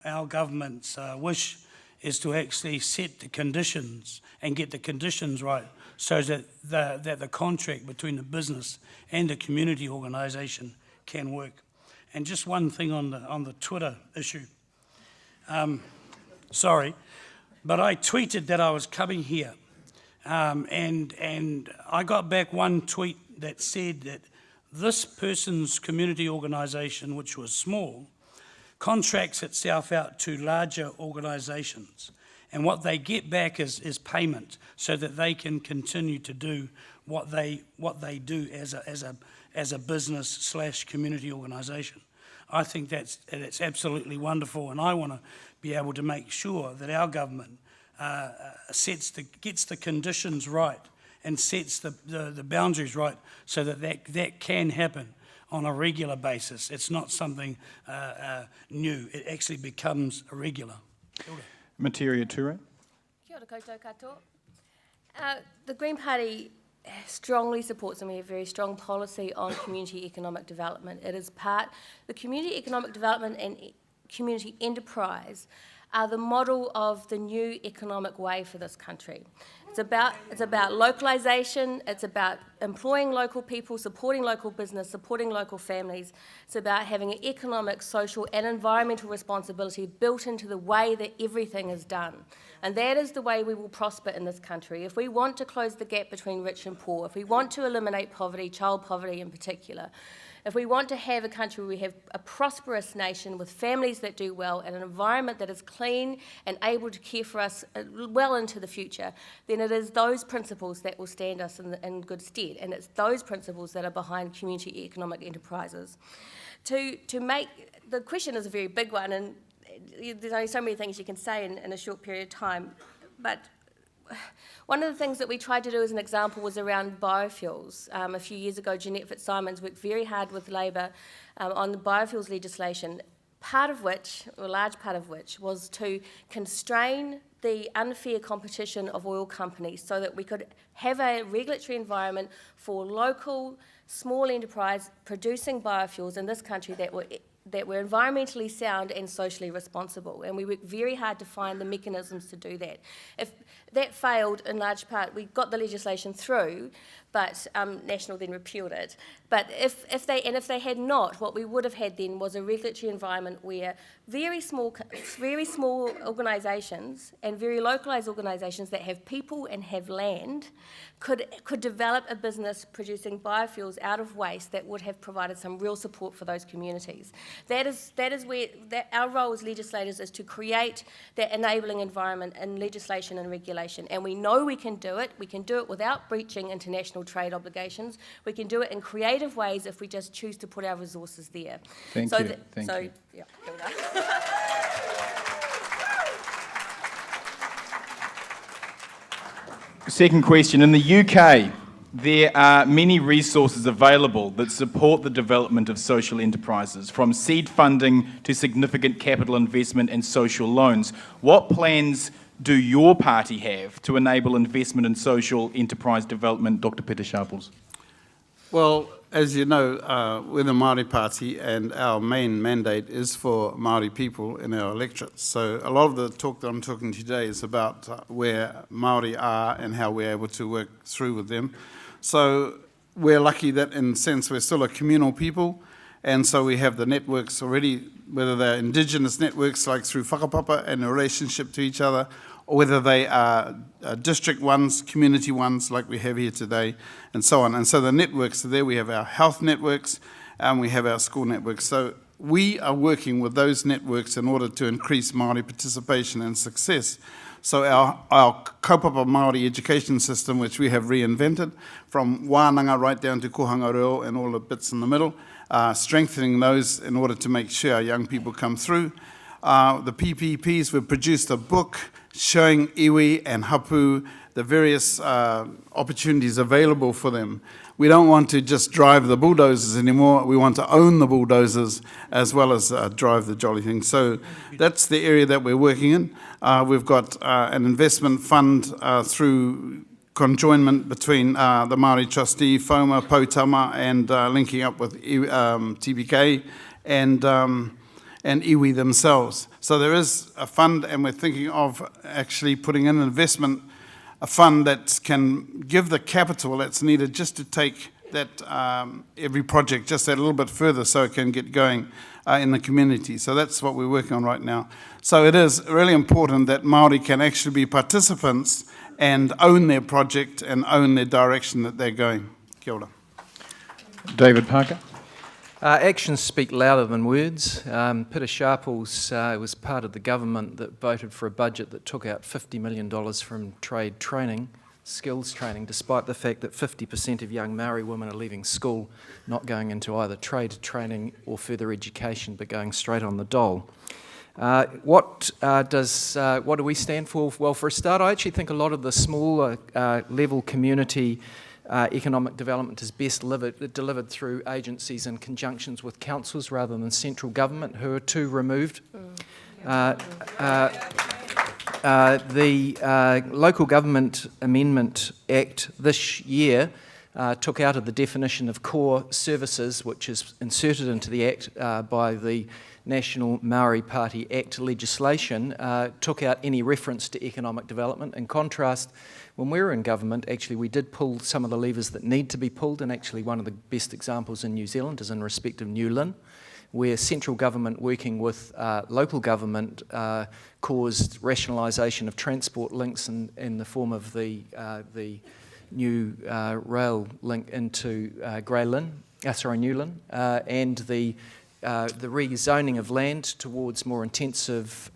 our government's wish is to actually set the conditions and get the conditions right so that the contract between the business and the community organisation can work. And just one thing on the Twitter issue. Sorry, but I tweeted that I was coming here, and I got back one tweet that said that this person's community organisation, which was small, contracts itself out to larger organisations, and what they get back is payment so that they can continue to do what they do as a business / community organisation. I think that's absolutely wonderful, and I want to be able to make sure that our government gets the conditions right and sets the boundaries right so that can happen on a regular basis. It's not something new. It actually becomes regular. Metira Turei. Kia ora koutou katoa. The Green Party strongly supports, and we have a very strong policy on community economic development. It is the community economic development and community enterprise are the model of the new economic way for this country. It's about localisation, it's about employing local people, supporting local business, supporting local families. It's about having an economic, social and environmental responsibility built into the way that everything is done. And that is the way we will prosper in this country. If we want to close the gap between rich and poor, if we want to eliminate poverty, child poverty in particular, if we want to have a country where we have a prosperous nation with families that do well and an environment that is clean and able to care for us well into the future, then it is those principles that will stand us in good stead, and it's those principles that are behind community economic enterprises. The question is a very big one, and there's only so many things you can say in a short period of time, but one of the things that we tried to do as an example was around biofuels. A few years ago, Jeanette Fitzsimons worked very hard with Labour on the biofuels legislation, a large part of which was to constrain the unfair competition of oil companies so that we could have a regulatory environment for local, small enterprise producing biofuels in this country that were environmentally sound and socially responsible. And we worked very hard to find the mechanisms to do that. If that failed, in large part, we got the legislation through, but National then repealed it. But if they had not, what we would have had then was a regulatory environment where very small organisations and very localised organisations that have people and have land could develop a business producing biofuels out of waste that would have provided some real support for those communities. That is where our role as legislators is to create that enabling environment in legislation and regulation. And we know we can do it. We can do it without breaching international trade obligations. We can do it in creative ways if we just choose to put our resources there. Thank you. Yeah, Second question. In the UK, there are many resources available that support the development of social enterprises, from seed funding to significant capital investment and social loans. What plans do your party have to enable investment in social enterprise development, Dr. Pita Sharples? Well, as you know, we're the Māori Party, and our main mandate is for Māori people in our electorates. So a lot of the talk that I'm talking today is about where Māori are and how we're able to work through with them. So we're lucky that, in a sense, we're still a communal people, and so we have the networks already, whether they're Indigenous networks like through whakapapa and a relationship to each other, or whether they are district ones, community ones like we have here today, and so on. And so the networks are there. We have our health networks and we have our school networks. So we are working with those networks in order to increase Māori participation and success. So our kaupapa Māori education system, which we have reinvented, from wānanga right down to kohanga reo and all the bits in the middle, strengthening those in order to make sure our young people come through. The PPPs, we've produced a book showing iwi and hapu the various opportunities available for them. We don't want to just drive the bulldozers anymore. We want to own the bulldozers as well as drive the jolly thing. So that's the area that we're working in. We've got an investment fund through conjoinment between the Māori Trustee, FOMA, Potama, and linking up with TBK. And and iwi themselves. So there is a fund, and we're thinking of actually putting in an investment, a fund that can give the capital that's needed just to take that every project just that little bit further so it can get going in the community. So that's what we're working on right now. So it is really important that Māori can actually be participants and own their project and own their direction that they're going. Kia ora. David Parker. Actions speak louder than words. Pita Sharples was part of the government that voted for a budget that took out $50 million from trade training, skills training, despite the fact that 50% of young Maori women are leaving school, not going into either trade training or further education, but going straight on the dole. What do we stand for? Well, for a start, I actually think a lot of the smaller level community economic development is best delivered through agencies in conjunctions with councils rather than central government, who are too removed. The Local Government Amendment Act this year took out of the definition of core services, which is inserted into the Act by the National Maori Party Act legislation, took out any reference to economic development. In contrast, when we were in government, actually we did pull some of the levers that need to be pulled, and actually one of the best examples in New Zealand is in respect of New Lynn, where central government working with local government caused rationalisation of transport links in the form of the new rail link into New Lynn, and the rezoning of land towards more intensive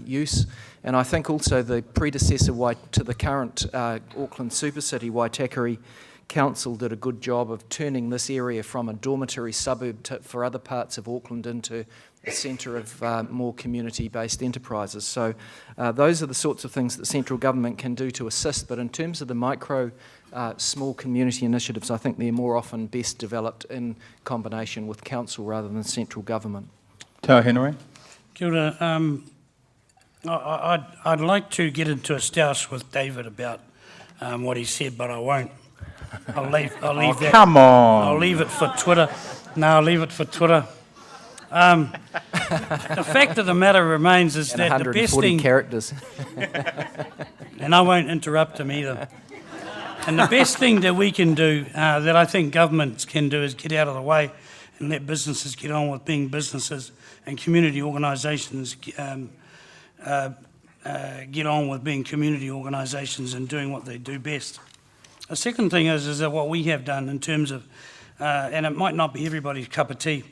use. And I think also the predecessor to the current Auckland Super City, Waitakere Council, did a good job of turning this area from a dormitory suburb for other parts of Auckland into a centre of more community-based enterprises. So those are the sorts of things that central government can do to assist, but in terms of the micro small community initiatives, I think they're more often best developed in combination with council rather than central government. Tau Henare. Kia ora. I'd like to get into a stoush with David about what he said, but I won't. I'll leave that. Come on. I'll leave it for Twitter. No, I'll leave it for Twitter. The fact of the matter remains is that the best 140 thing... characters. And I won't interrupt him either. And the best thing that we can do, that I think governments can do, is get out of the way and let businesses get on with being businesses, and community organisations get on with being community organisations and doing what they do best. The second thing is that what we have done in terms of, and it might not be everybody's cup of tea,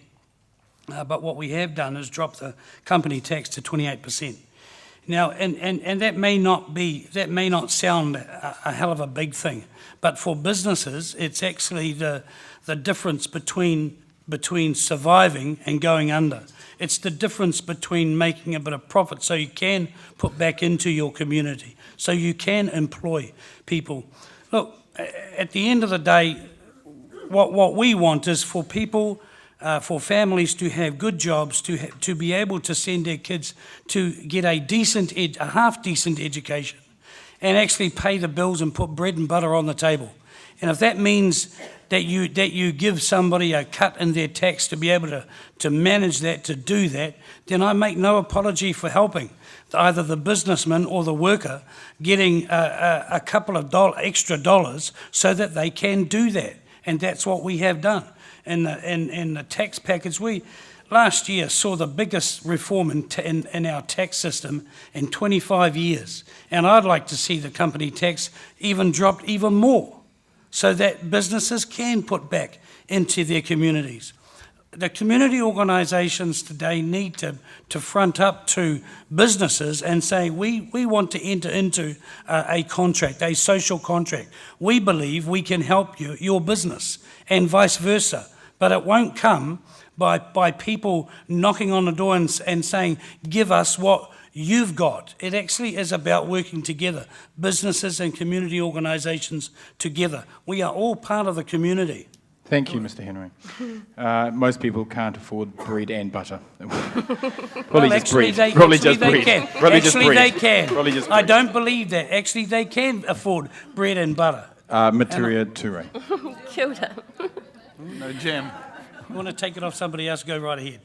but what we have done is drop the company tax to 28%. Now, and that may not sound a hell of a big thing, but for businesses, it's actually the difference between surviving and going under. It's the difference between making a bit of profit so you can put back into your community, so you can employ people. Look, at the end of the day, what we want is for people, for families to have good jobs, to be able to send their kids to get a half-decent education and actually pay the bills and put bread and butter on the table. And if that means that you give somebody a cut in their tax to be able to manage that, to do that, then I make no apology for helping either the businessman or the worker getting a couple of extra dollars so that they can do that. And that's what we have done. In the tax package, we last year saw the biggest reform in our tax system in 25 years. And I'd like to see the company tax even dropped even more, so that businesses can put back into their communities. The community organisations today need to front up to businesses and say, we want to enter into a contract, a social contract. We believe we can help your business, and vice versa. But it won't come by people knocking on the door and saying, give us what you've got. It actually is about working together, businesses and community organisations together. We are all part of the community. Thank you, Mr. Henare. Most people can't afford bread and butter. Probably just bread. Probably just bread. They can. Probably just I bread. don't believe that. Actually, they can afford bread and butter. Metira Turei. Kia ora. No jam. You want to take it off somebody else, go right ahead.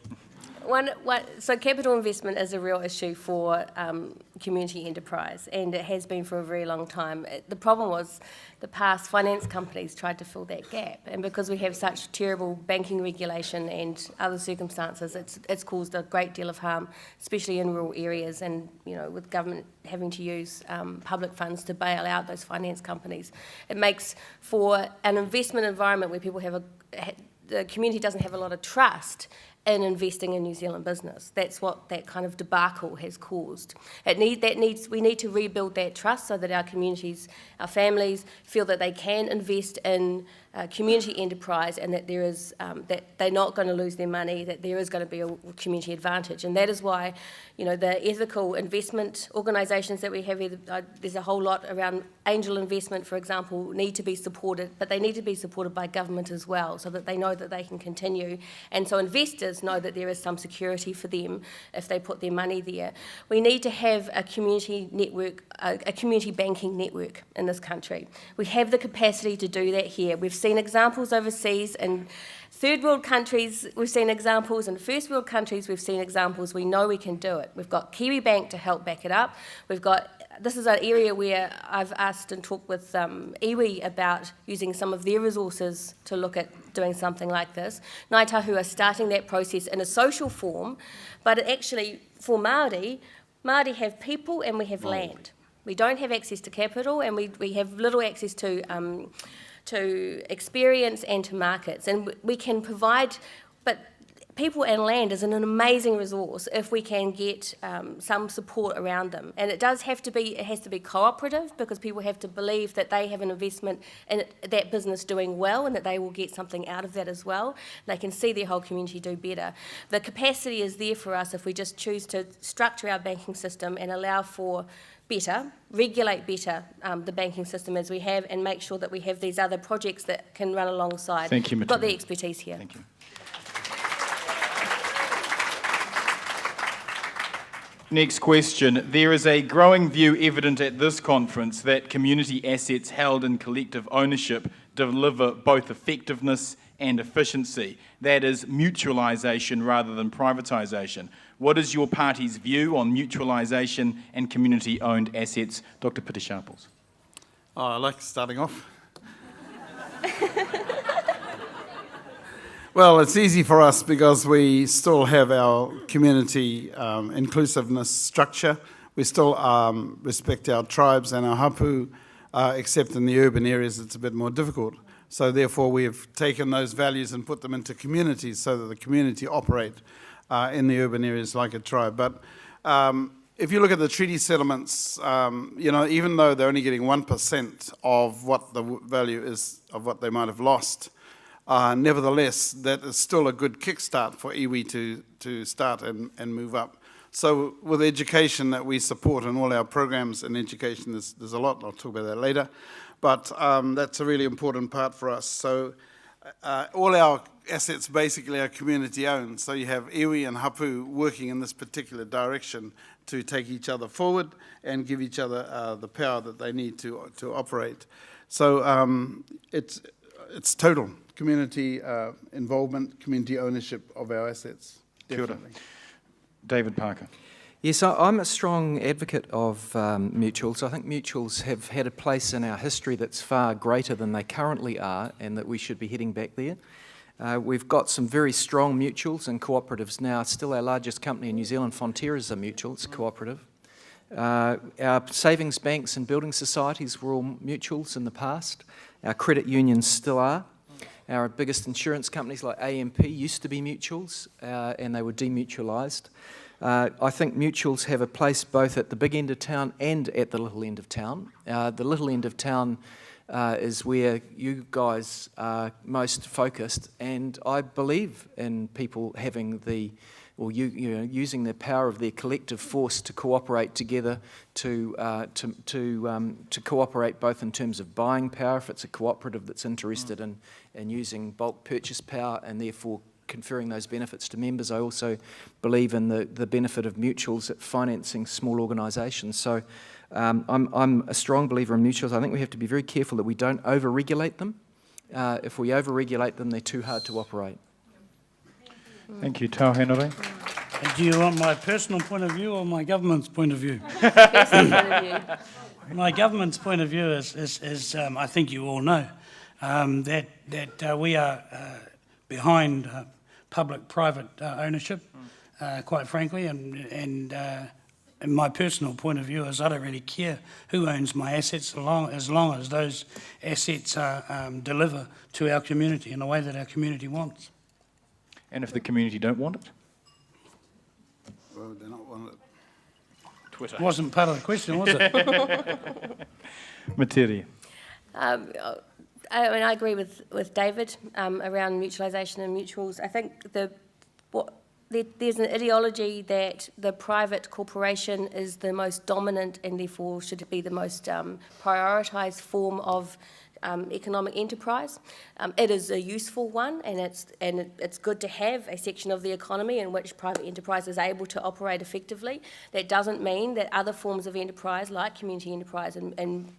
So capital investment is a real issue for community enterprise, and it has been for a very long time. The problem was the past finance companies tried to fill that gap, and because we have such terrible banking regulation and other circumstances, it's caused a great deal of harm, especially in rural areas, and with government having to use public funds to bail out those finance companies. It makes for an investment environment where people the community doesn't have a lot of trust in investing in New Zealand business. That's what that kind of debacle has caused. We need to rebuild that trust so that our communities, our families, feel that they can invest in community enterprise, and that that they're not going to lose their money, that there is going to be a community advantage. And that is why, the ethical investment organisations that we have, there's a whole lot around angel investment, for example, need to be supported, but they need to be supported by government as well, so that they know that they can continue. And so investors know that there is some security for them if they put their money there. We need to have a community network, a community banking network in this country. We have the capacity to do that here. We've seen examples overseas in third world countries, we've seen examples, in first world countries we've seen examples. We know we can do it. We've got Kiwi Bank to help back it up. This is an area where I've asked and talked with iwi about using some of their resources to look at doing something like this. Ngāi Tahu are starting that process in a social form, but actually for Māori have people and we have land. We don't have access to capital, and we have little access to experience and to markets, and we can provide, but people and land is an amazing resource if we can get some support around them. And it has to be cooperative, because people have to believe that they have an investment in that business doing well, and that they will get something out of that as well. They can see their whole community do better. The capacity is there for us if we just choose to structure our banking system and allow for regulate better the banking system as we have, and make sure that we have these other projects that can run alongside. Thank you, Metira. We've got the expertise here. Thank you. Next question. There is a growing view evident at this conference that community assets held in collective ownership deliver both effectiveness and efficiency. That is mutualisation rather than privatisation. What is your party's view on mutualisation and community-owned assets? Dr. Pita Sharples. Oh, I like starting off. Well, it's easy for us because we still have our community inclusiveness structure. We still respect our tribes and our hapu, except in the urban areas it's a bit more difficult. So therefore we have taken those values and put them into communities so that the community operate in the urban areas like a tribe. But if you look at the treaty settlements, even though they're only getting 1% of what the value is of what they might have lost, nevertheless, that is still a good kickstart for iwi to start and move up. So with education that we support in all our programs in education, there's a lot, I'll talk about that later, but that's a really important part for us. So all our assets basically are community owned, so you have iwi and hapu working in this particular direction to take each other forward and give each other the power that they need to operate. So it's total community involvement, community ownership of our assets. Definitely. David Parker. Yes, I'm a strong advocate of mutuals. I think mutuals have had a place in our history that's far greater than they currently are, and that we should be heading back there. We've got some very strong mutuals and cooperatives now. Still our largest company in New Zealand, Fonterra, is a mutual, it's a cooperative. Our savings banks and building societies were all mutuals in the past. Our credit unions still are. Our biggest insurance companies like AMP used to be mutuals, and they were demutualised. I think mutuals have a place both at the big end of town and at the little end of town. The little end of town is where you guys are most focused, and I believe in people having using the power of their collective force to cooperate together, to cooperate both in terms of buying power, if it's a cooperative that's interested in using bulk purchase power and therefore conferring those benefits to members. I also believe in the benefit of mutuals at financing small organisations. So I'm a strong believer in mutuals. I think we have to be very careful that we don't over-regulate them. If we over-regulate them, they're too hard to operate. Thank you. Tau Henare. Do you want my personal point of view or my government's point of view? Personal point of view. My government's point of view is I think you all know, that we are behind public-private ownership, quite frankly, and my personal point of view is I don't really care who owns my assets as long as those assets deliver to our community in a way that our community wants. And if the community don't want it? Well, they're not one of Twitter. Wasn't part of the question, was it? Metira. I agree with David around mutualisation and mutuals. I think there's an ideology that the private corporation is the most dominant and therefore should be the most prioritised form of economic enterprise. It is a useful one, and it's good to have a section of the economy in which private enterprise is able to operate effectively. That doesn't mean that other forms of enterprise, like community enterprise and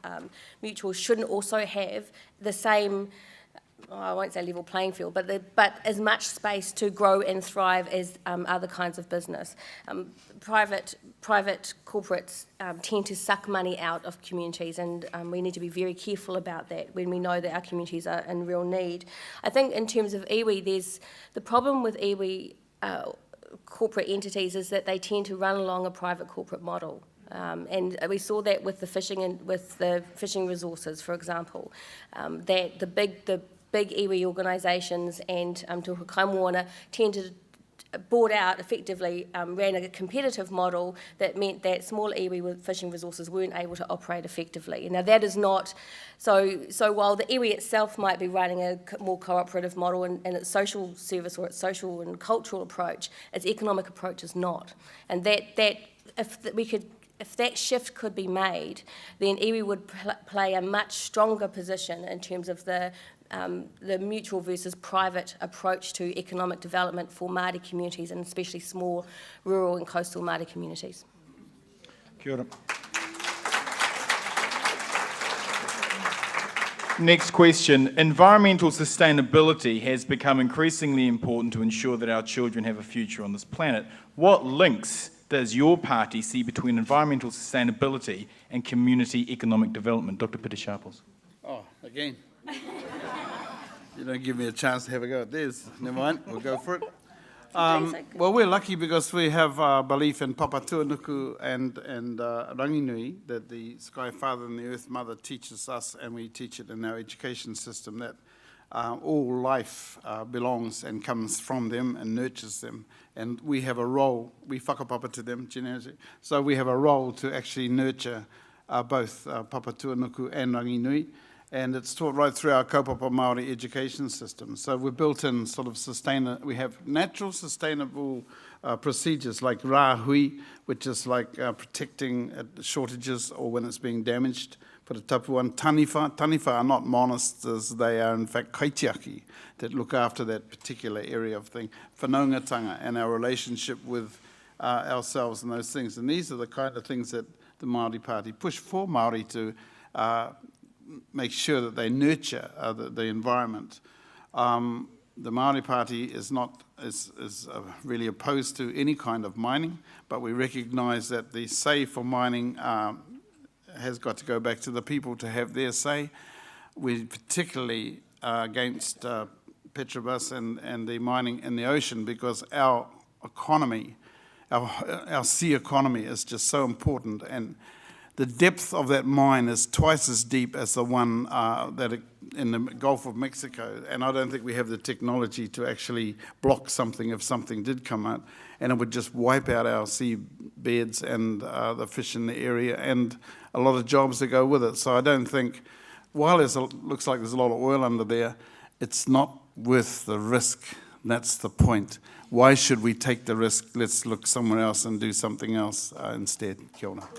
mutuals, shouldn't also have the same, I won't say level playing field, but as much space to grow and thrive as other kinds of business. Private corporates tend to suck money out of communities, and we need to be very careful about that when we know that our communities are in real need. I think in terms of iwi, the problem with iwi corporate entities is that they tend to run along a private corporate model. And we saw that with the fishing and with the fishing resources, for example, that the big iwi organisations and Te Kaimwana tended bought out effectively, ran a competitive model that meant that small iwi with fishing resources weren't able to operate effectively. Now that is not, so while the iwi itself might be running a more cooperative model and its social service or its social and cultural approach, its economic approach is not. And that if that shift could be made, then iwi would play a much stronger position in terms of the mutual versus private approach to economic development for Māori communities, and especially small rural and coastal Māori communities. Kia ora. Next question. Environmental sustainability has become increasingly important to ensure that our children have a future on this planet. What links does your party see between environmental sustainability and community economic development? Dr. Pita Sharples. Oh, again. You don't give me a chance to have a go at this. Never mind, we'll go for it. Well, we're lucky because we have belief in Papa Tuanuku and Ranginui, that the Sky Father and the Earth Mother teaches us, and we teach it in our education system, that all life belongs and comes from them and nurtures them. And we have a role, we whakapapa to them, generally. So we have a role to actually nurture both Papa Tuanuku and Ranginui. And it's taught right through our kaupapa Māori education system. So we're built in sort of we have natural sustainable procedures like rāhui, which is like protecting shortages or when it's being damaged. Put a tapu one, taniwha. Taniwha are not monsters, they are in fact kaitiaki that look after that particular area of thing. Whanaungatanga and our relationship with ourselves and those things. And these are the kind of things that the Māori Party push for Māori to make sure that they nurture the environment. The Māori Party is really opposed to any kind of mining, but we recognise that the say for mining has got to go back to the people to have their say. We're particularly against Petrobras and the mining in the ocean because our economy, our sea economy is just so important, and the depth of that mine is twice as deep as the one in the Gulf of Mexico, and I don't think we have the technology to actually block something if something did come out, and it would just wipe out our sea beds and the fish in the area and a lot of jobs that go with it. So I don't think, while it looks like there's a lot of oil under there, it's not worth the risk. That's the point. Why should we take the risk? Let's look somewhere else and do something else instead. Kia ora.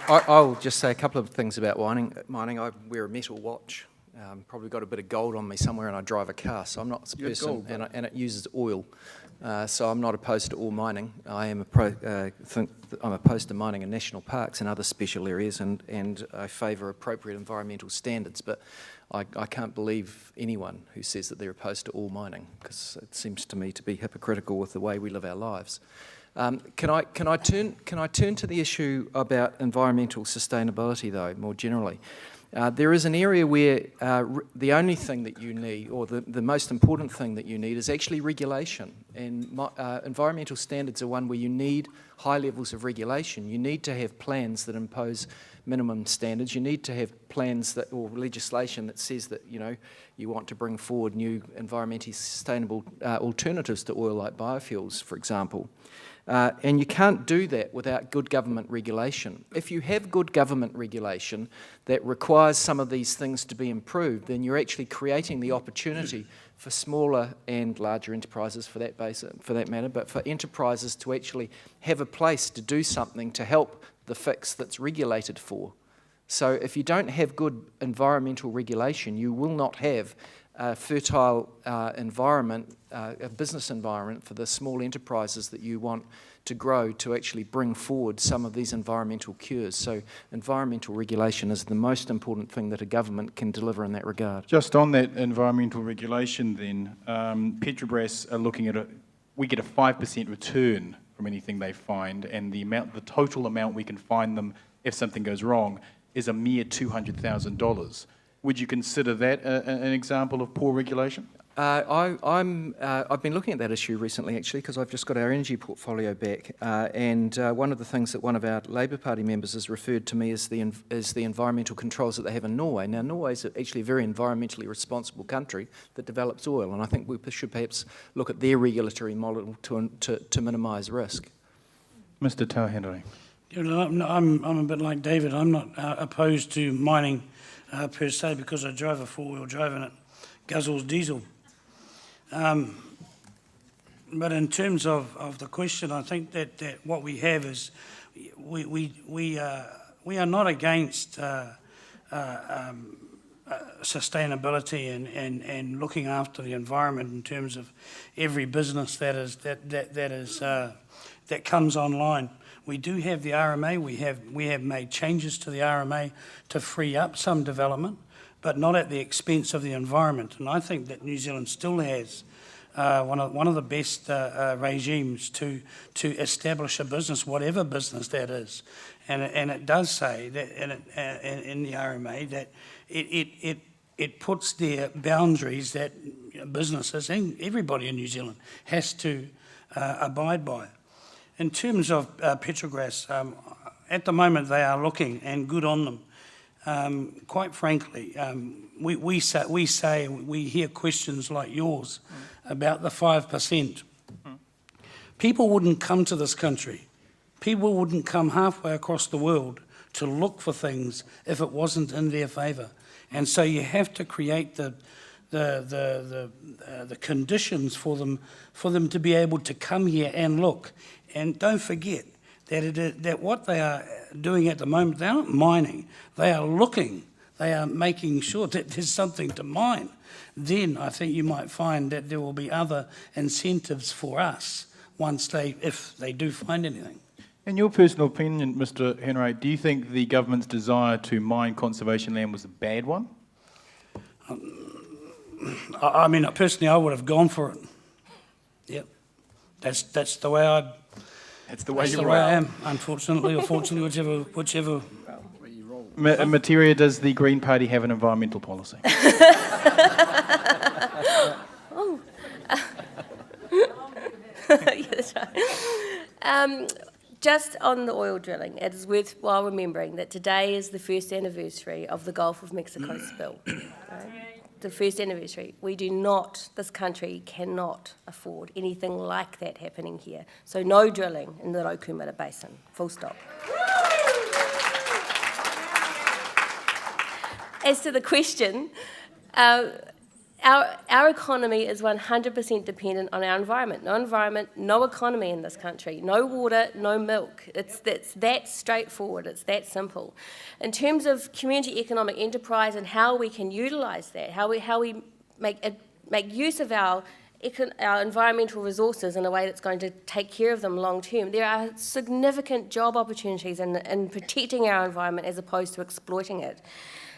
I'll just say a couple of things about mining. I wear a metal watch, probably got a bit of gold on me somewhere, and I drive a car, so I'm not a person, and it uses oil. So I'm not opposed to all mining. I am I'm opposed to mining in national parks and other special areas, and I favour appropriate environmental standards. But I can't believe anyone who says that they're opposed to all mining, because it seems to me to be hypocritical with the way we live our lives. Can I turn to the issue about environmental sustainability, though, more generally? There is an area where the only thing that you need, or the most important thing that you need, is actually regulation. And environmental standards are one where you need high levels of regulation. You need to have plans that impose minimum standards. You need to have plans that, or legislation that says that, you know, you want to bring forward new environmentally sustainable alternatives to oil, like biofuels, for example. And you can't do that without good government regulation. If you have good government regulation that requires some of these things to be improved, then you're actually creating the opportunity for smaller and larger enterprises, for that matter, but for enterprises to actually have a place to do something to help the fix that's regulated for. So if you don't have good environmental regulation, you will not have a fertile environment, a business environment for the small enterprises that you want to grow to actually bring forward some of these environmental cures. So environmental regulation is the most important thing that a government can deliver in that regard. Just on that environmental regulation then, Petrobras are looking at we get a 5% return from anything they find, and the total amount we can fine them if something goes wrong is a mere $200,000. Would you consider that an example of poor regulation? I've been looking at that issue recently, actually, because I've just got our energy portfolio back, and one of the things that one of our Labour Party members has referred to me is the environmental controls that they have in Norway. Now, Norway is actually a very environmentally responsible country that develops oil, and I think we should perhaps look at their regulatory model to minimise risk. Mr. Henare. I'm a bit like David. I'm not opposed to mining per se, because I drive a four-wheel drive and it guzzles diesel. But in terms of the question, I think that what we have is we are not against sustainability and looking after the environment in terms of every business that comes online. We do have the RMA. We have made changes to the RMA to free up some development, but not at the expense of the environment. And I think that New Zealand still has one of the best regimes to establish a business, whatever business that is. And it does say that in the RMA that it puts their boundaries that businesses and everybody in New Zealand has to abide by. In terms of Petrobras, at the moment they are looking, and good on them. Quite frankly, we hear questions like yours about the 5%. People wouldn't come to this country. People wouldn't come halfway across the world to look for things if it wasn't in their favour. And so you have to create the conditions for them to be able to come here and look. And don't forget that what they are doing at the moment, they're not mining. They are looking. They are making sure that there's something to mine. Then I think you might find that there will be other incentives for us if they do find anything. In your personal opinion, Mr. Henare, do you think the government's desire to mine conservation land was a bad one? I mean, personally, I would have gone for it. Yep, that's the way I. That's the way I am. Unfortunately or fortunately, whichever. Metira, does the Green Party have an environmental policy? Oh. Yeah, that's right. Just on the oil drilling, it is worthwhile remembering that today is the first anniversary of the Gulf of Mexico spill. Right? The first anniversary. This country cannot afford anything like that happening here. So no drilling in the Raukumara Basin, full stop. As to the question, our economy is 100% dependent on our environment. No environment, no economy in this country. No water, no milk. It's that straightforward. It's that simple. In terms of community economic enterprise and how we can utilise that, how we make use of our our environmental resources in a way that's going to take care of them long term. There are significant job opportunities in protecting our environment as opposed to exploiting it.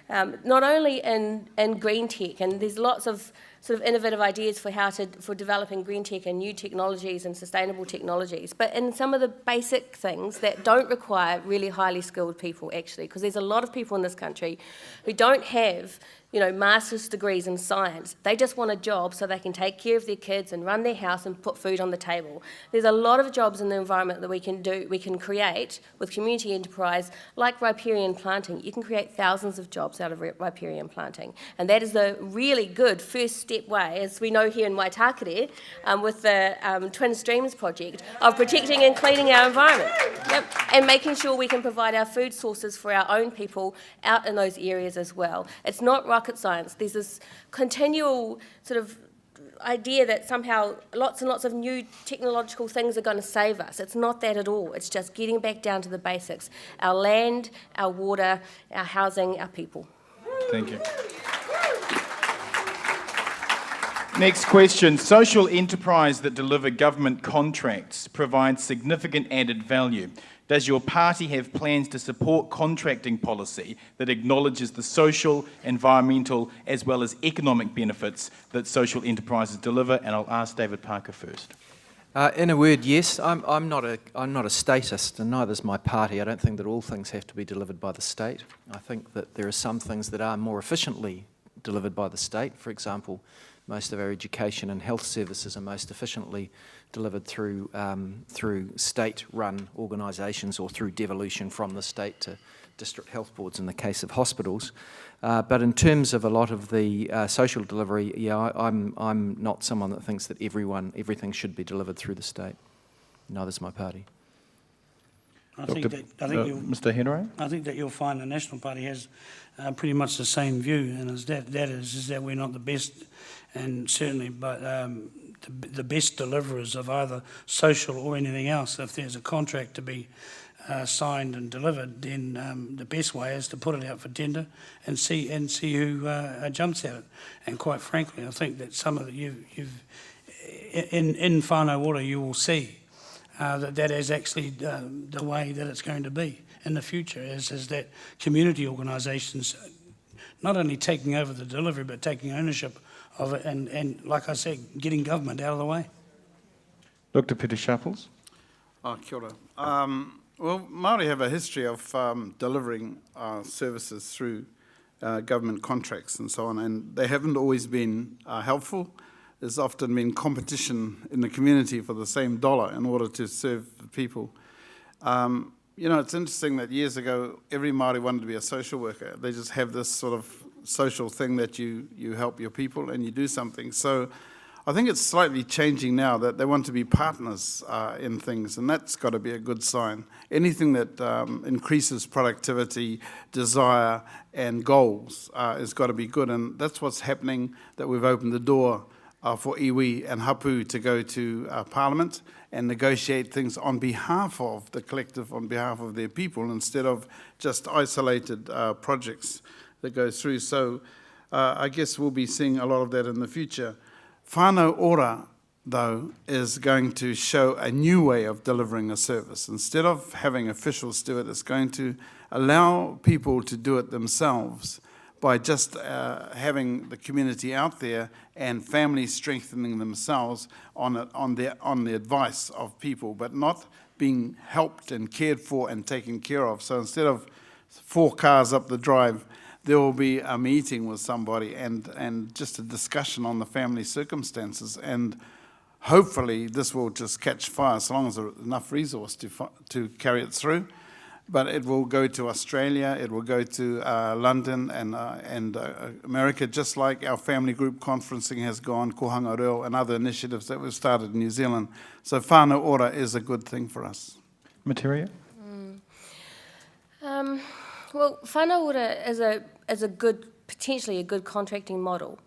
Not only in green tech, and there's lots of sort of innovative ideas for developing green tech and new technologies and sustainable technologies, but in some of the basic things that don't require really highly skilled people, actually, because there's a lot of people in this country who don't have, you know, master's degrees in science. They just want a job so they can take care of their kids and run their house and put food on the table. There's a lot of jobs in the environment that we can create with community enterprise, like riparian planting. You can create thousands of jobs out of riparian planting. And that is the really good first step way, as we know here in Waitakere, with the Twin Streams project, of protecting and cleaning our environment. Yep. And making sure we can provide our food sources for our own people out in those areas as well. It's not rocket science. There's this continual sort of idea that somehow lots and lots of new technological things are going to save us. It's not that at all. It's just getting back down to the basics. Our land, our water, our housing, our people. Thank you. Next question. Social enterprise that deliver government contracts provides significant added value. Does your party have plans to support contracting policy that acknowledges the social, environmental, as well as economic benefits that social enterprises deliver? And I'll ask David Parker first. In a word, yes. I'm not a statist, and neither is my party. I don't think that all things have to be delivered by the state. I think that there are some things that are more efficiently delivered by the state. For example, most of our education and health services are most efficiently delivered through state-run organisations or through devolution from the state to district health boards in the case of hospitals. But in terms of a lot of the social delivery, yeah, I'm not someone that thinks that everything should be delivered through the state. Neither is my party. Mr. Henare? I think that you'll find the National Party has pretty much the same view, and that is that we're not the best, and certainly, but the best deliverers of either social or anything else. If there's a contract to be signed and delivered, then the best way is to put it out for tender and see who jumps at it. And quite frankly, I think that some of in whānau ora you will see that is actually the way that it's going to be in the future, is that community organisations not only taking over the delivery but taking ownership of it and like I said, getting government out of the way. Dr. Pita Sharples? Kia ora. Well, Māori have a history of delivering services through government contracts and so on, and they haven't always been helpful. There's often been competition in the community for the same dollar in order to serve the people. You know, it's interesting that years ago, every Māori wanted to be a social worker. They just have this sort of social thing that you help your people and you do something. So I think it's slightly changing now that they want to be partners in things, and that's got to be a good sign. Anything that increases productivity, desire, and goals has got to be good, and that's what's happening, that we've opened the door for iwi and hapu to go to Parliament and negotiate things on behalf of the collective, on behalf of their people, instead of just isolated projects that go through. So I guess we'll be seeing a lot of that in the future. Whānau ora, though, is going to show a new way of delivering a service. Instead of having officials do it, it's going to allow people to do it themselves by just having the community out there and families strengthening themselves on the advice of people, but not being helped and cared for and taken care of. So instead of 4 cars up the drive, there will be a meeting with somebody and just a discussion on the family circumstances. And hopefully this will just catch fire, as long as there's enough resource to carry it through. But it will go to Australia, it will go to London and America, just like our family group conferencing has gone, Kohanga Reo, and other initiatives that we've started in New Zealand. So whānau ora is a good thing for us. Metira? Well, whānau ora is a good, potentially a good contracting model,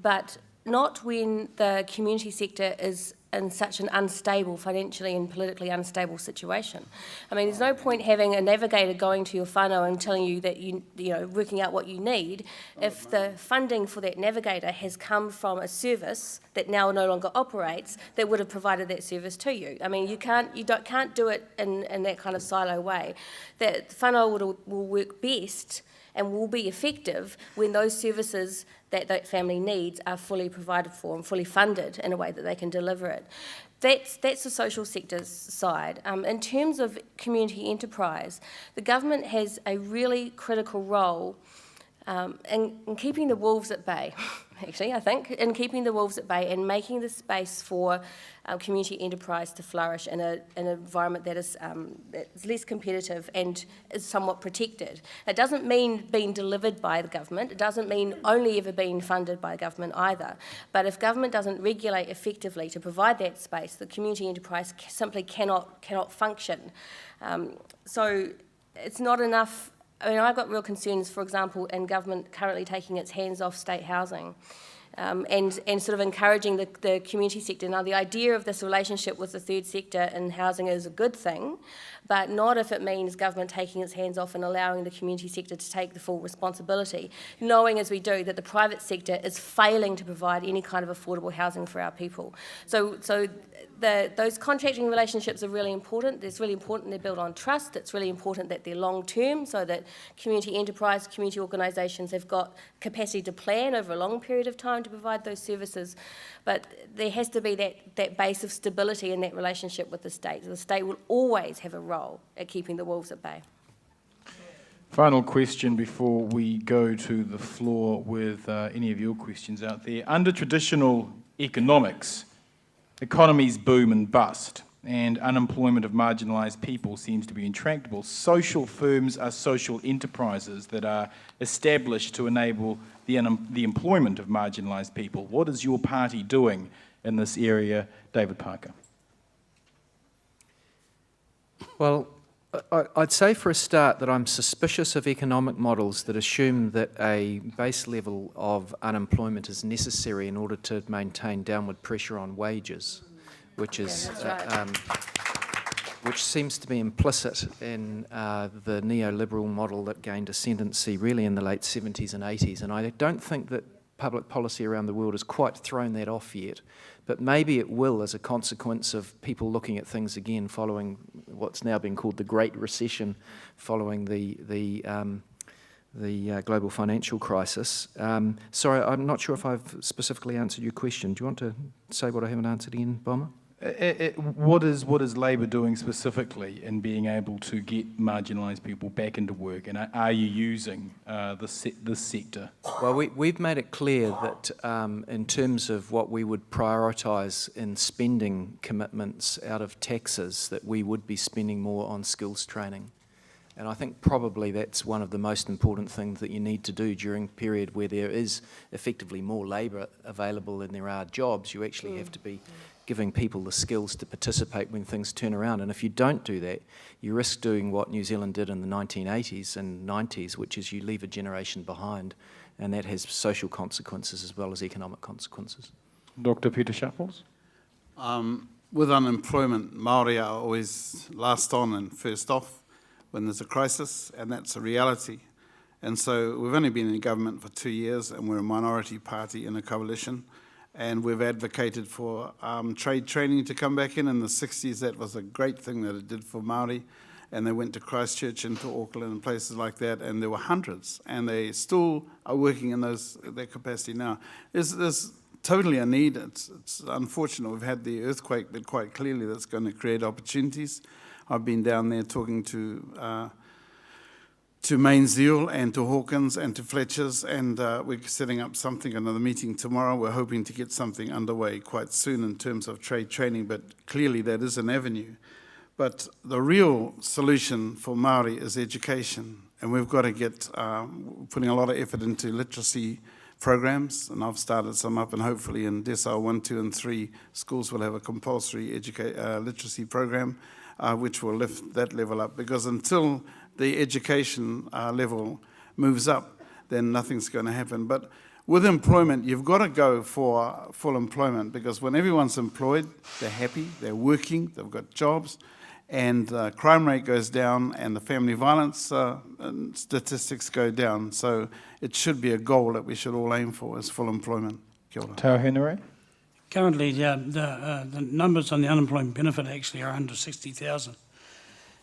but not when the community sector is in such an unstable, financially and politically unstable situation. I mean, there's no point having a navigator going to your whānau and telling you that working out what you need if the funding for that navigator has come from a service that now no longer operates that would have provided that service to you. I mean, you can't do it in that kind of silo way. That whānau will work best and will be effective when those services that that family needs are fully provided for and fully funded in a way that they can deliver it. That's the social sector's side. In terms of community enterprise, the government has a really critical role in keeping the wolves at bay, actually, I think, in keeping the wolves at bay and making the space for community enterprise to flourish in an environment that is less competitive and is somewhat protected. It doesn't mean being delivered by the government. It doesn't mean only ever being funded by government either. But if government doesn't regulate effectively to provide that space, the community enterprise simply cannot function. So it's not enough. I mean, I've got real concerns, for example, in government currently taking its hands off state housing and sort of encouraging the community sector. Now, the idea of this relationship with the third sector in housing is a good thing, but not if it means government taking its hands off and allowing the community sector to take the full responsibility, knowing as we do that the private sector is failing to provide any kind of affordable housing for our people. So those contracting relationships are really important. It's really important they're built on trust. It's really important that they're long-term so that community enterprise, community organisations have got capacity to plan over a long period of time to provide those services. But there has to be that base of stability in that relationship with the state. The state will always have a role at keeping the wolves at bay. Final question before we go to the floor with any of your questions out there. Under traditional economics, economies boom and bust, and unemployment of marginalised people seems to be intractable. Social firms are social enterprises that are established to enable the employment of marginalised people. What is your party doing in this area, David Parker? Well, I'd say for a start that I'm suspicious of economic models that assume that a base level of unemployment is necessary in order to maintain downward pressure on wages, which is which seems to be implicit in the neoliberal model that gained ascendancy really in the late 70s and 80s. And I don't think that public policy around the world has quite thrown that off yet, but maybe it will as a consequence of people looking at things again following what's now been called the Great Recession, following the global financial crisis. Sorry, I'm not sure if I've specifically answered your question. Do you want to say what I haven't answered again, Bomber? What is Labour doing specifically in being able to get marginalised people back into work, and are you using this sector? Well, we've made it clear that in terms of what we would prioritise in spending commitments out of taxes, that we would be spending more on skills training. And I think probably that's one of the most important things that you need to do during a period where there is effectively more labour available than there are jobs. You actually have to be giving people the skills to participate when things turn around. And if you don't do that, you risk doing what New Zealand did in the 1980s and 90s, which is you leave a generation behind, and that has social consequences as well as economic consequences. Dr. Pita Sharples? With unemployment, Māori are always last on and first off when there's a crisis, and that's a reality. And so we've only been in government for 2 years, and we're a minority party in a coalition. And we've advocated for trade training to come back in the 60s. That was a great thing that it did for Māori. And they went to Christchurch and to Auckland and places like that, and there were hundreds. And they still are working in their capacity now. There's totally a need. It's unfortunate we've had the earthquake, but quite clearly that's going to create opportunities. I've been down there talking to Mainzeal and to Hawkins and to Fletcher's, and we're setting up another meeting tomorrow. We're hoping to get something underway quite soon in terms of trade training, but clearly that is an avenue. But the real solution for Māori is education, and we've got to get putting a lot of effort into literacy programs, and I've started some up, and hopefully in Decile 1, 2 and 3 schools will have a compulsory literacy program, which will lift that level up, because until the education level moves up, then nothing's going to happen. But with employment, you've got to go for full employment, because when everyone's employed, they're happy, they're working, they've got jobs, and crime rate goes down and the family violence statistics go down. So it should be a goal that we should all aim for, is full employment. Kia ora. Tau Henare? Currently, the numbers on the unemployment benefit actually are under 60,000,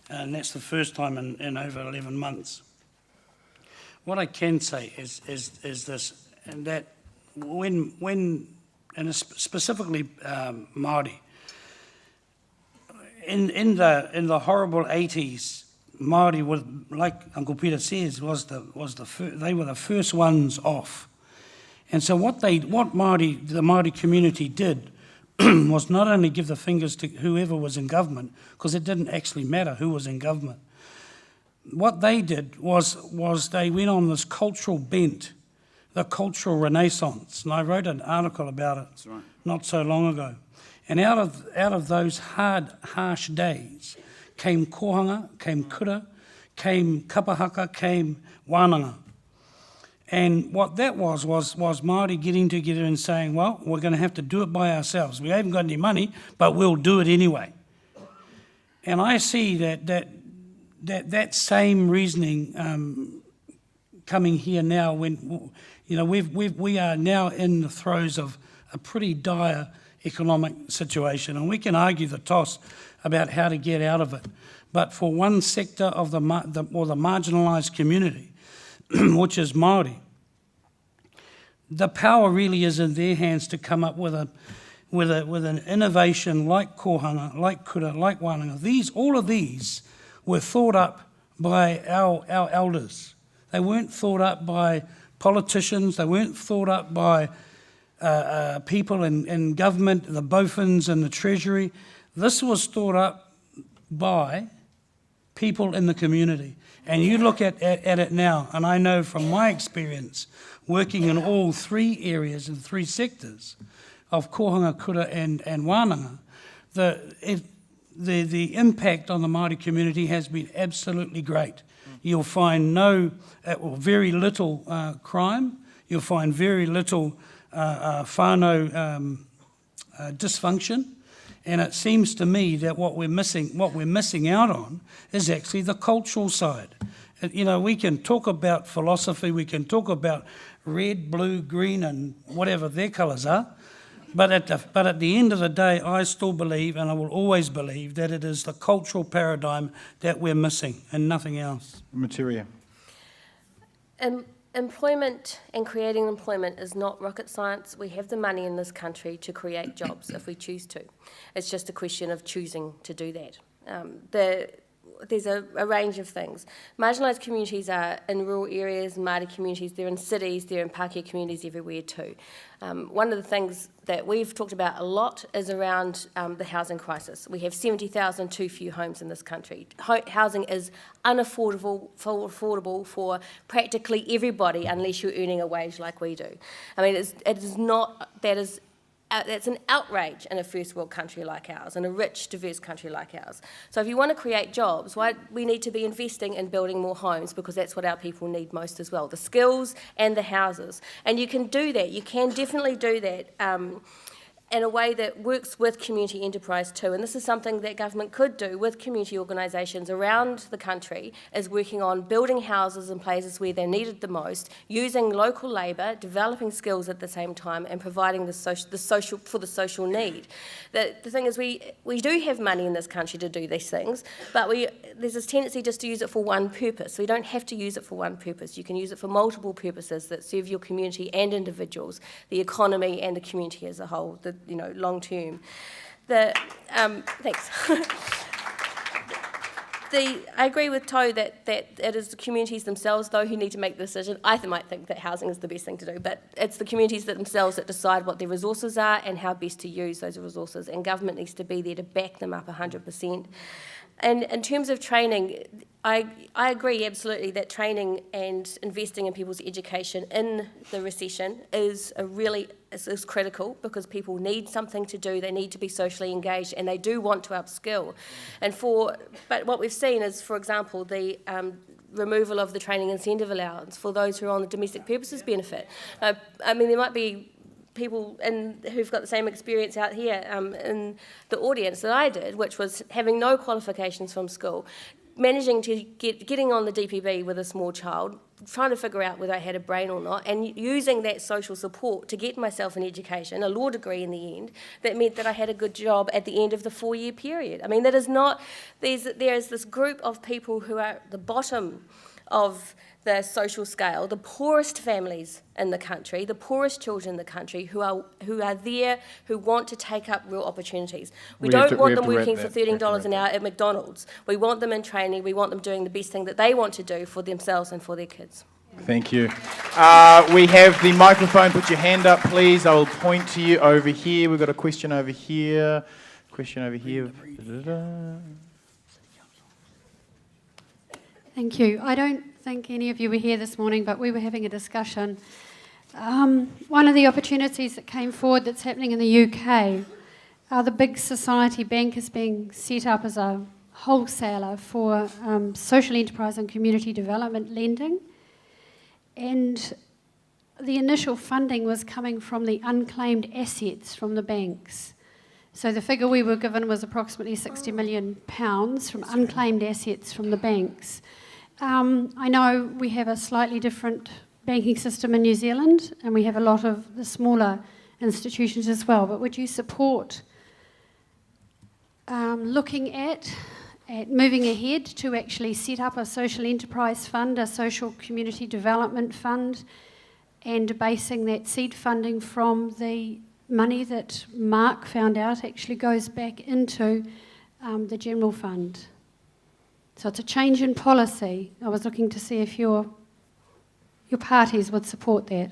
and that's the first time in over 11 months. What I can say is this, and that when and specifically Māori, in the horrible 80s, Māori were, like Uncle Peter says, they were the first ones off. And so what the Māori community did was not only give the fingers to whoever was in government, because it didn't actually matter who was in government. What they did was they went on this cultural bent, the cultural renaissance, and I wrote an article about it not so long ago. And out of those harsh days came kohanga, came kura, came kapahaka, came wānanga. And what that was Māori getting together and saying, well, we're going to have to do it by ourselves. We haven't got any money, but we'll do it anyway. And I see that same reasoning coming here now when, you know, we are now in the throes of a pretty dire economic situation, and we can argue the toss about how to get out of it. But for one sector of the marginalised community, which is Māori, the power really is in their hands to come up with an innovation like kohanga, like kura, like wānanga. All of these were thought up by our elders. They weren't thought up by politicians. They weren't thought up by people in government, the Bofins and the Treasury. This was thought up by people in the community. And you look at it now, and I know from my experience working in all three areas and three sectors of kohanga, kura and wānanga, the impact on the Māori community has been absolutely great. You'll find very little crime. You'll find very little whānau dysfunction. And it seems to me that what we're missing out on is actually the cultural side. You know, we can talk about philosophy, we can talk about red, blue, green, and whatever their colours are, but at the end of the day, I still believe, and I will always believe, that it is the cultural paradigm that we're missing and nothing else. Metira. Employment and creating employment is not rocket science. We have the money in this country to create jobs if we choose to. It's just a question of choosing to do that. There's a range of things. Marginalised communities are in rural areas, Māori communities, they're in cities, they're in Pākehā communities everywhere too. One of the things that we've talked about a lot is around the housing crisis. We have 70,000 too few homes in this country. Housing is unaffordable for practically everybody unless you're earning a wage like we do. I mean, that's an outrage in a first world country like ours, in a rich, diverse country like ours. So if you want to create jobs, we need to be investing in building more homes, because that's what our people need most as well, the skills and the houses. And you can do that, you can definitely do that in a way that works with community enterprise too. And this is something that government could do with community organisations around the country, is working on building houses in places where they're needed the most, using local labour, developing skills at the same time, and providing the social need. The thing is, we do have money in this country to do these things, but there's this tendency just to use it for one purpose. We don't have to use it for one purpose. You can use it for multiple purposes that serve your community and individuals, the economy and the community as a whole, long term. Thanks. I agree with Tau that it is the communities themselves, though, who need to make the decision. I might think that housing is the best thing to do, but it's the communities themselves that decide what their resources are and how best to use those resources, and government needs to be there to back them up 100%. And in terms of training, I agree absolutely that training and investing in people's education in the recession is is critical, because people need something to do, they need to be socially engaged, and they do want to upskill. But what we've seen is, for example, the removal of the training incentive allowance for those who are on the domestic purposes benefit. I mean, there might be people who've got the same experience out here in the audience that I did, which was having no qualifications from school, managing to getting on the DPB with a small child, trying to figure out whether I had a brain or not, and using that social support to get myself an education, a law degree in the end, that meant that I had a good job at the end of the 4-year period. I mean, that is not, there is this group of people who are at the bottom of the social scale, the poorest families in the country, the poorest children in the country, who are there, who want to take up real opportunities. We don't want them working for $13 an hour at McDonald's. We want them in training. We want them doing the best thing that they want to do for themselves and for their kids. Thank you. We have the microphone. Put your hand up, please. I will point to you over here. We've got a question over here. Question over here. Thank you. I don't think any of you were here this morning, but we were having a discussion. One of the opportunities that came forward that's happening in the UK are the big society bank is being set up as a wholesaler for social enterprise and community development lending. And the initial funding was coming from the unclaimed assets from the banks. So the figure we were given was approximately £60 million from unclaimed assets from the banks. I know we have a slightly different banking system in New Zealand, and we have a lot of the smaller institutions as well, but would you support looking at moving ahead to actually set up a social enterprise fund, a social community development fund, and basing that seed funding from the money that Mark found out actually goes back into the general fund? So it's a change in policy. I was looking to see if your parties would support that.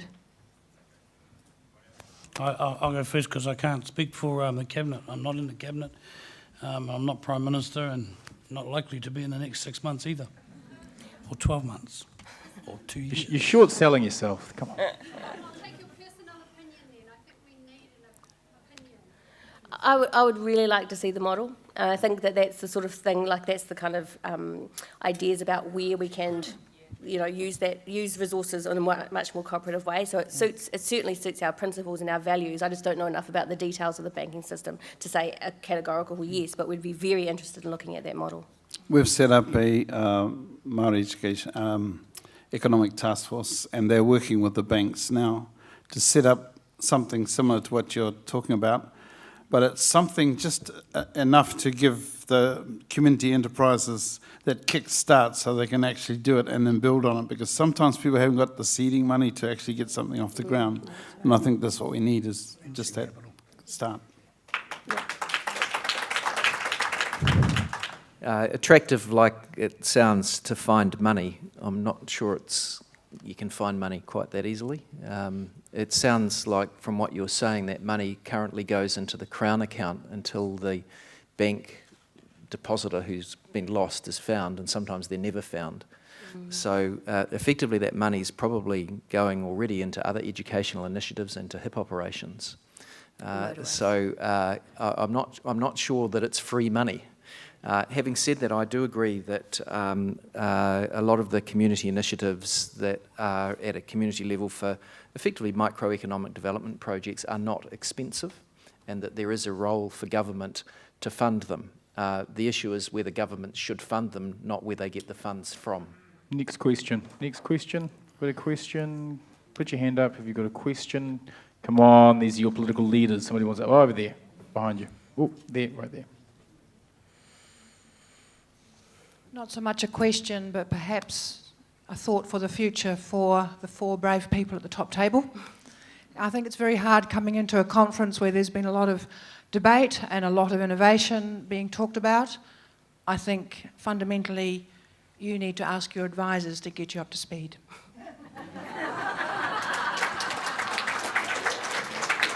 I'll go first because I can't speak for the Cabinet. I'm not in the Cabinet. I'm not Prime Minister and not likely to be in the next 6 months either, or 12 months, or 2 years. You're short-selling yourself. Come on. I'll take your personal opinion then. I think we need an opinion. I would really like to see the model. I think that's the sort of thing, like that's the kind of ideas about where we can, use resources in a much more cooperative way. So it certainly suits our principles and our values. I just don't know enough about the details of the banking system to say a categorical yes, but we'd be very interested in looking at that model. We've set up a Māori education economic task force, and they're working with the banks now to set up something similar to what you're talking about. But it's something just enough to give the community enterprises that kick-start so they can actually do it and then build on it, because sometimes people haven't got the seeding money to actually get something off the ground. And I think that's what we need, is just that start. Attractive like it sounds to find money, I'm not sure you can find money quite that easily. It sounds like, from what you're saying, that money currently goes into the Crown account until the bank depositor who's been lost is found, and sometimes they're never found. So effectively that money's probably going already into other educational initiatives and to HIP operations. I'm not sure that it's free money. Having said that, I do agree that a lot of the community initiatives that are at a community level for effectively microeconomic development projects are not expensive, and that there is a role for government to fund them. The issue is whether government should fund them, not where they get the funds from. Next question. Next question. Got a question? Put your hand up if you've got a question. Come on, these are your political leaders. Somebody wants to... Oh, over there, behind you. Oh, there, right there. Not so much a question, but perhaps a thought for the future for the 4 brave people at the top table. I think it's very hard coming into a conference where there's been a lot of debate and a lot of innovation being talked about. I think fundamentally you need to ask your advisors to get you up to speed.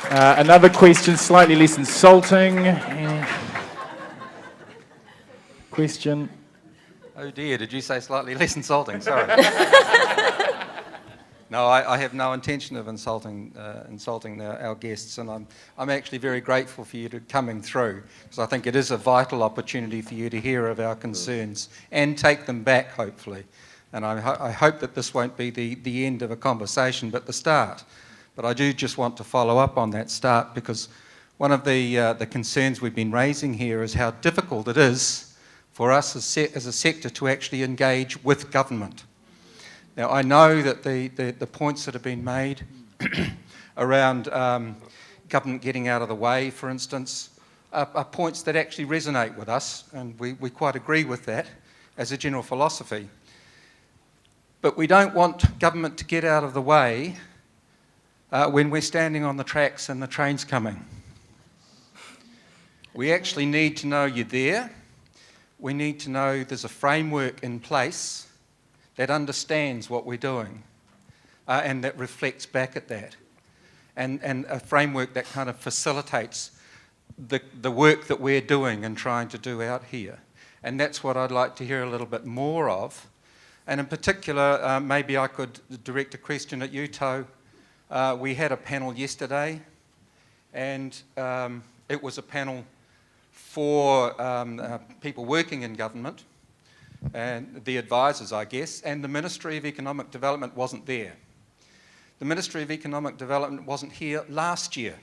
Another question, slightly less insulting. question. Oh dear, did you say slightly less insulting? Sorry. No, I have no intention of insulting our guests, and I'm actually very grateful for you coming through, because I think it is a vital opportunity for you to hear of our concerns and take them back, hopefully. And I hope that this won't be the end of a conversation, but the start. But I do just want to follow up on that start, because one of the concerns we've been raising here is how difficult it is for us as a sector to actually engage with government. Now, I know that the points that have been made around government getting out of the way, for instance, are points that actually resonate with us, and we quite agree with that as a general philosophy. But we don't want government to get out of the way when we're standing on the tracks and the train's coming. We actually need to know you're there. We need to know there's a framework in place that understands what we're doing and that reflects back at that. And a framework that kind of facilitates the work that we're doing and trying to do out here. And that's what I'd like to hear a little bit more of. And in particular, maybe I could direct a question at you, To. We had a panel yesterday, and it was a panel for people working in government, and the advisors, I guess, and the Ministry of Economic Development wasn't there. The Ministry of Economic Development wasn't here last year.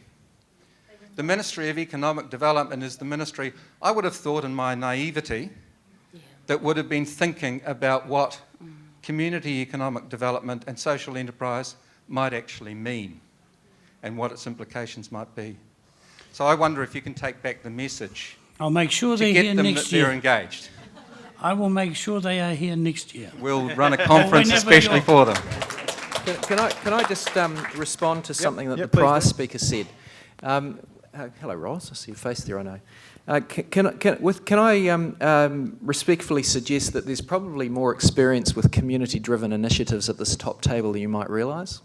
The Ministry of Economic Development is the ministry, I would have thought in my naivety, that would have been thinking about what community economic development and social enterprise might actually mean and what its implications might be. So I wonder if you can take back the message. I'll make sure to they're get here them next that they're year. engaged. I will make sure they are here next year. We'll run a conference whenever especially you're- for them. Can I just respond to something that the please prior do. speaker said? Hello, Ross. I see your face there, I know. Can I respectfully suggest that there's probably more experience with community-driven initiatives at this top table than you might realise?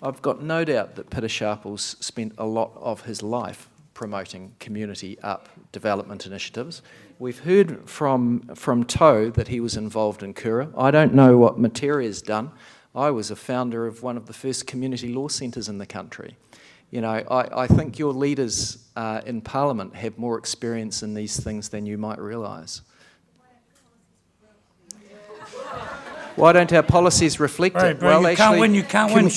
I've got no doubt that Pita Sharples spent a lot of his life promoting community-up development initiatives. We've heard from To that he was involved in Kura. I don't know what Metira has done. I was a founder of one of the first community law centres in the country. You know, I think your leaders in Parliament have more experience in these things than you might realise. Why don't our policies reflect Right, it? bro, you can't win, you can't win.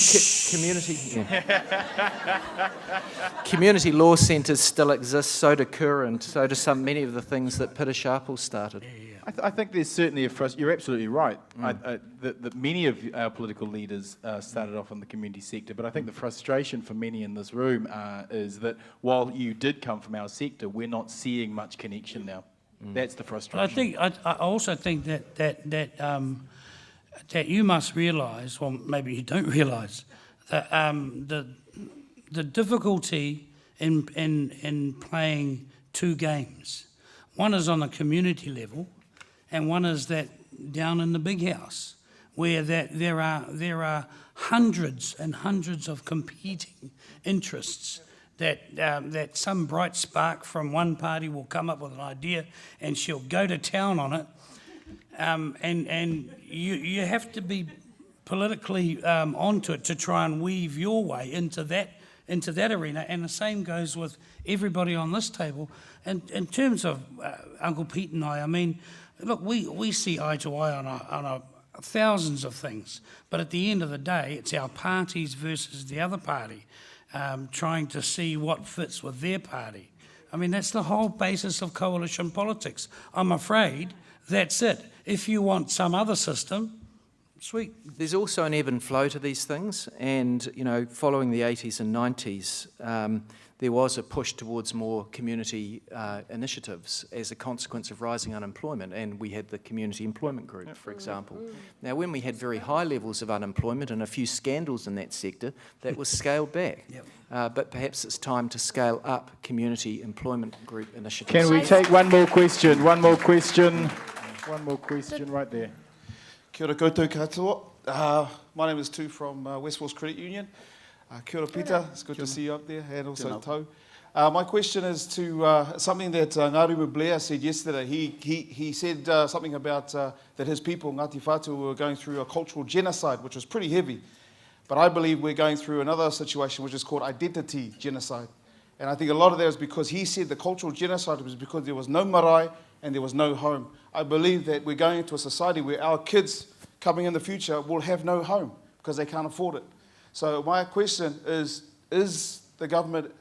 Community law centres still exist, so do Kura, and so do many of the things that Pita Sharples started. I think there's certainly you're absolutely right. That many of our political leaders started off in the community sector, but I think the frustration for many in this room is that while you did come from our sector, we're not seeing much connection now. That's the frustration. I also think that you must realise, or maybe you don't realise, that the difficulty in playing two games. One is on a community level, and one is that down in the big house, where there are hundreds and hundreds of competing interests. That some bright spark from one party will come up with an idea, and she'll go to town on it. And you have to be politically onto it to try and weave your way into that arena, and the same goes with everybody on this table. And in terms of Uncle Pete and I mean, look, we see eye to eye on thousands of things, but at the end of the day, it's our parties versus the other party, trying to see what fits with their party. I mean, that's the whole basis of coalition politics. I'm afraid that's it. If you want some other system, sweet. There's also an ebb and flow to these things, and you know, following the 80s and 90s, there was a push towards more community initiatives as a consequence of rising unemployment, and we had the Community Employment Group, for example. Now, when we had very high levels of unemployment and a few scandals in that sector, that was scaled back. But perhaps it's time to scale up Community Employment Group initiatives. Can we take one more question? One more question right there. Kia ora koutou katoa. My name is Tu from West Force Credit Union. Kia ora Pita, it's good to see you up there, and also To. My question is to something that Ngārumu Blair said yesterday. He said something about that his people, Ngāti Whātua, were going through a cultural genocide, which was pretty heavy. But I believe we're going through another situation which is called identity genocide. And I think a lot of that is because he said the cultural genocide was because there was no marae and there was no home. I believe that we're going into a society where our kids coming in the future will have no home because they can't afford it. So my question is the government,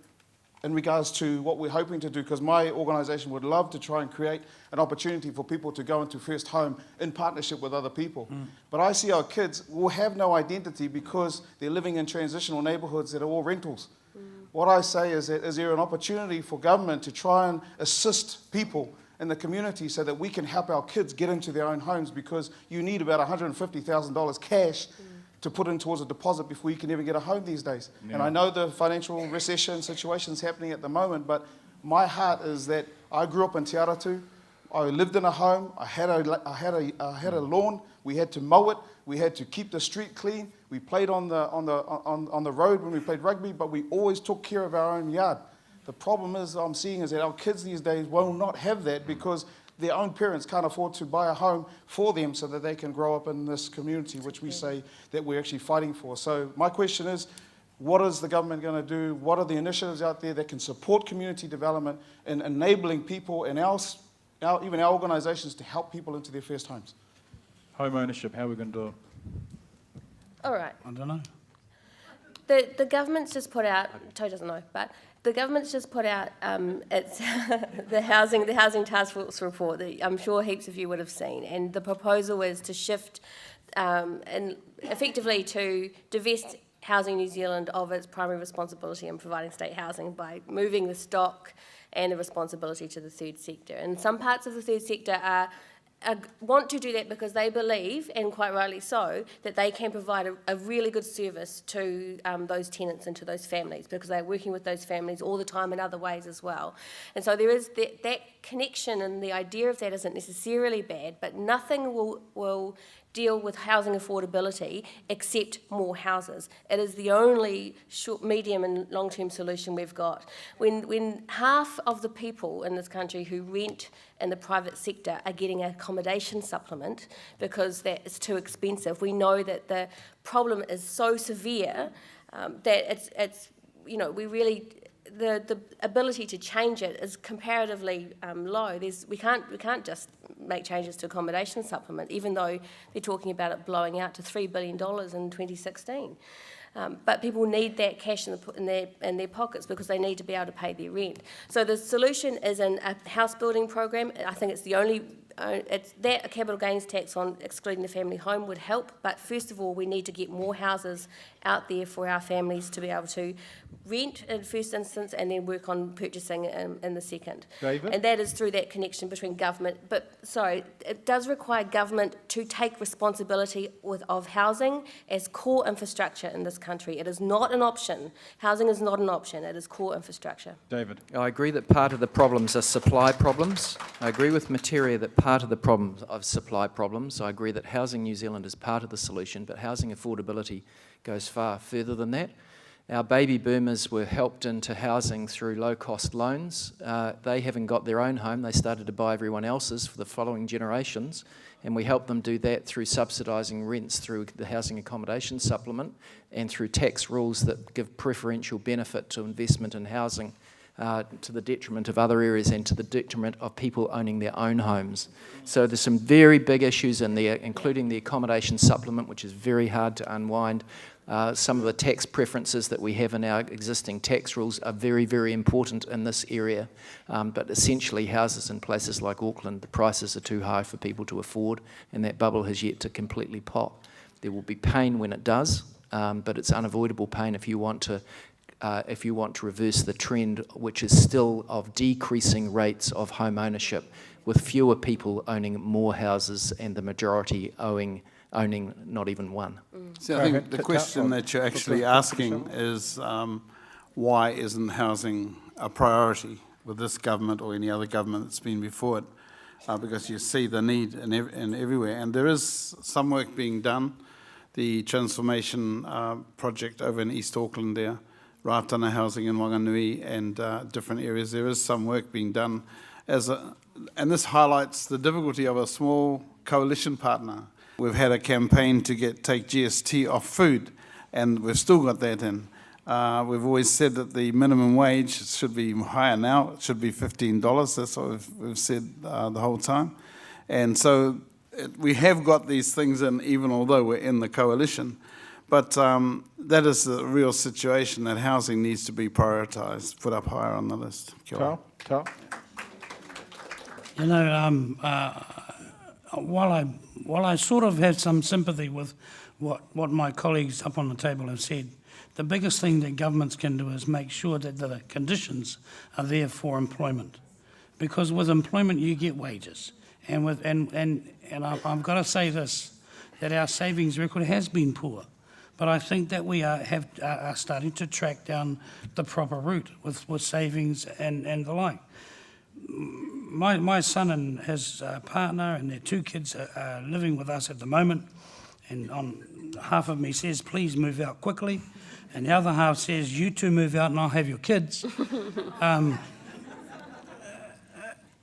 in regards to what we're hoping to do, because my organisation would love to try and create an opportunity for people to go into first home in partnership with other people. But I see our kids will have no identity because they're living in transitional neighbourhoods that are all rentals. What I say is that is there an opportunity for government to try and assist people in the community so that we can help our kids get into their own homes, because you need about $150,000 cash to put in towards a deposit before you can even get a home these days. Yeah. And I know the financial recession situation's happening at the moment, but my heart is that I grew up in Te Aratu. I lived in a home. I had a lawn. We had to mow it. We had to keep the street clean. We played on the road when we played rugby, but we always took care of our own yard. The problem is I'm seeing is that our kids these days will not have that because their own parents can't afford to buy a home for them so that they can grow up in this community, which we say that we're actually fighting for. So my question is, what is the government going to do? What are the initiatives out there that can support community development and enabling people and even our organisations to help people into their first homes? Home ownership, how are we going to do it? All right. I don't know. The government's just put out, Toe doesn't know, but the government's just put out its the housing task force report that I'm sure heaps of you would have seen, and the proposal is to shift and effectively to divest Housing New Zealand of its primary responsibility in providing state housing by moving the stock and the responsibility to the third sector. And some parts of the third sector want to do that because they believe, and quite rightly so, that they can provide a really good service to those tenants and to those families, because they're working with those families all the time in other ways as well. And so there is that connection, and the idea of that isn't necessarily bad, but nothing will deal with housing affordability except more houses. It is the only short, medium and long-term solution we've got. When half of the people in this country who rent in the private sector are getting an accommodation supplement because that is too expensive, we know that the problem is so severe that it's we really the ability to change it is comparatively low. We can't just make changes to accommodation supplement, even though they're talking about it blowing out to $3 billion in 2016. But people need that cash in their pockets because they need to be able to pay their rent. So the solution is a house building program. I think it's the only. A capital gains tax on excluding the family home would help, but first of all we need to get more houses out there for our families to be able to rent in the first instance and then work on purchasing in the second. David? And that is through that connection between government, it does require government to take responsibility of housing as core infrastructure in this country. It is not an option. Housing is not an option, it is core infrastructure. David? I agree that part of the problems are supply problems. I agree with Metira that part of the problems are supply problems. I agree that Housing New Zealand is part of the solution, but housing affordability goes far further than that. Our baby boomers were helped into housing through low-cost loans. They haven't got their own home. They started to buy everyone else's for the following generations, and we helped them do that through subsidising rents through the Housing Accommodation Supplement and through tax rules that give preferential benefit to investment in housing to the detriment of other areas and to the detriment of people owning their own homes. So there's some very big issues in there, including the accommodation supplement, which is very hard to unwind. Some of the tax preferences that we have in our existing tax rules are very, very important in this area. But essentially houses in places like Auckland, the prices are too high for people to afford, and that bubble has yet to completely pop. There will be pain when it does, but it's unavoidable pain if you want to reverse the trend, which is still of decreasing rates of home ownership, with fewer people owning more houses and the majority owning not even one. So I think the question that you're actually asking is why isn't housing a priority with this government or any other government that's been before it? Because you see the need in everywhere. And there is some work being done. The transformation project over in East Auckland there, Rātana housing in Wanganui and different areas. There is some work being done and this highlights the difficulty of a small coalition partner. We've had a campaign to take GST off food, and we've still got that in. We've always said that the minimum wage should be higher now. It should be $15. That's what we've said the whole time. And so we have got these things in, even although we're in the coalition. But that is the real situation, that housing needs to be prioritised, put up higher on the list. Kia ora. Carl? You know, while I sort of have some sympathy with what my colleagues up on the table have said, the biggest thing that governments can do is make sure that the conditions are there for employment, because with employment you get wages, and I've got to say this, that our savings record has been poor, but I think that we are starting to track down the proper route with savings and the like. My son and his partner and their 2 kids are living with us at the moment, and on half of me says, please move out quickly, and the other half says, you 2 move out and I'll have your kids.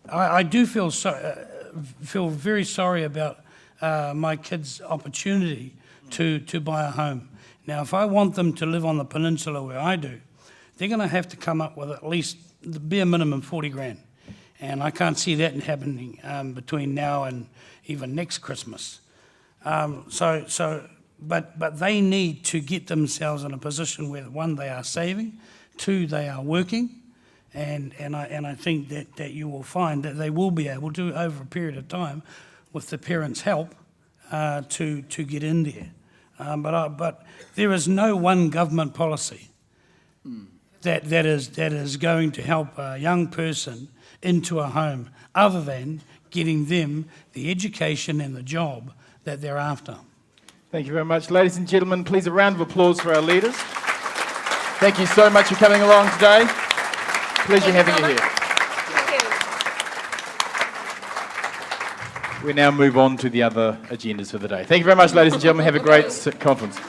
I do feel very sorry about my kids' opportunity to buy a home. Now, if I want them to live on the peninsula where I do, they're going to have to come up with at least the bare minimum 40 grand. And I can't see that happening between now and even next Christmas. But they need to get themselves in a position where, 1, they are saving, 2, they are working, and I think that you will find that they will be able to, over a period of time, with the parents' help, to get in there. But there is no one government policy that is going to help a young person into a home, other than getting them the education and the job that they're after. Thank you very much. Ladies and gentlemen, please a round of applause for our leaders. Thank you so much for coming along today. Pleasure having you here. We now move on to the other agendas for the day. Thank you very much, ladies and gentlemen. Have a great conference.